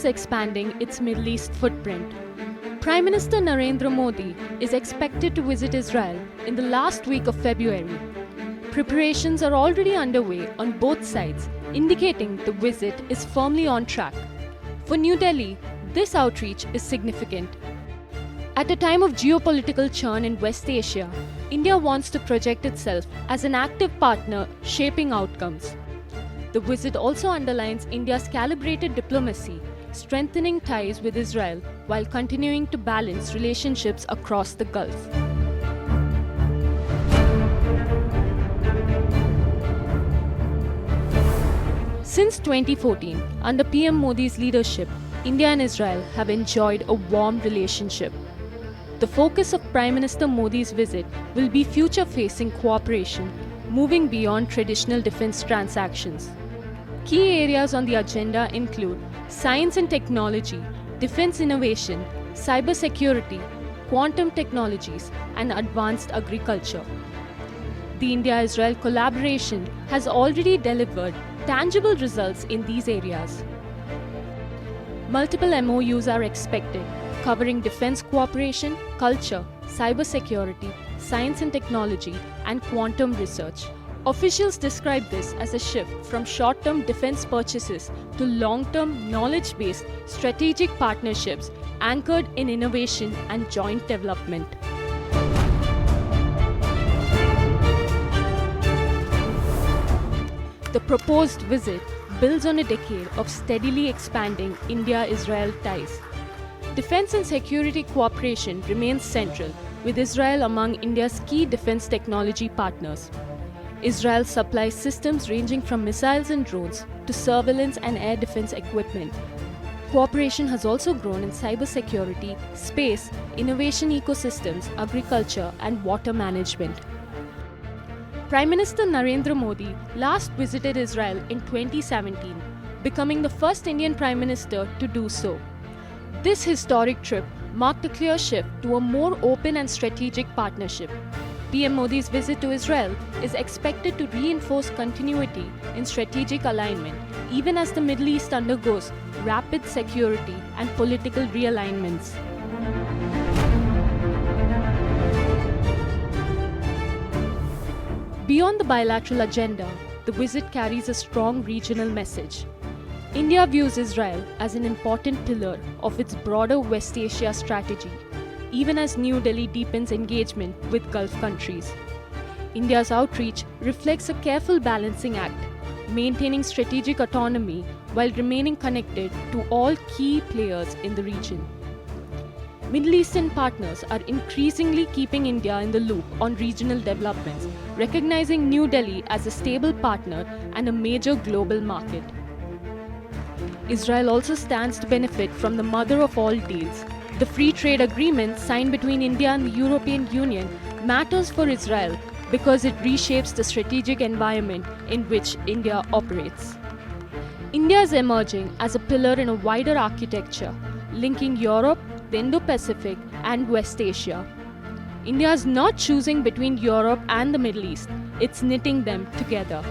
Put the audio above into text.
is expanding its Middle East footprint. Prime Minister Narendra Modi is expected to visit Israel in the last week of February. Preparations are already underway on both sides, indicating the visit is firmly on track. For New Delhi, this outreach is significant. At a time of geopolitical churn in West Asia, India wants to project itself as an active partner shaping outcomes. The visit also underlines India's calibrated diplomacy, strengthening ties with Israel while continuing to balance relationships across the Gulf. Since 2014, under PM Modi's leadership, India and Israel have enjoyed a warm relationship. The focus of Prime Minister Modi's visit will be future-facing cooperation, moving beyond traditional defense transactions. Key areas on the agenda include science and technology, defense innovation, cybersecurity, quantum technologies, and advanced agriculture. The India-Israel collaboration has already delivered tangible results in these areas. Multiple MOUs are expected, covering defense cooperation, culture, cybersecurity, science and technology, and quantum research. Officials describe this as a shift from short-term defense purchases to long-term knowledge-based strategic partnerships anchored in innovation and joint development. The proposed visit builds on a decade of steadily expanding India-Israel ties. Defense and security cooperation remains central, with Israel among India's key defense technology partners. Israel supplies systems ranging from missiles and drones to surveillance and air defense equipment. Cooperation has also grown in cybersecurity, space, innovation ecosystems, agriculture, and water management. Prime Minister Narendra Modi last visited Israel in 2017, becoming the first Indian Prime Minister to do so. This historic trip marked a clear shift to a more open and strategic partnership. PM Modi's visit to Israel is expected to reinforce continuity in strategic alignment, even as the Middle East undergoes rapid security and political realignments. Beyond the bilateral agenda, the visit carries a strong regional message. India views Israel as an important pillar of its broader West Asia strategy, even as New Delhi deepens engagement with Gulf countries. India's outreach reflects a careful balancing act, maintaining strategic autonomy while remaining connected to all key players in the region. Middle Eastern partners are increasingly keeping India in the loop on regional developments, recognizing New Delhi as a stable partner and a major global market. Israel also stands to benefit from the mother of all deals. The free trade agreement signed between India and the European Union matters for Israel because it reshapes the strategic environment in which India operates. India is emerging as a pillar in a wider architecture, linking Europe, the Indo-Pacific, and West Asia. India is not choosing between Europe and the Middle East, it's knitting them together.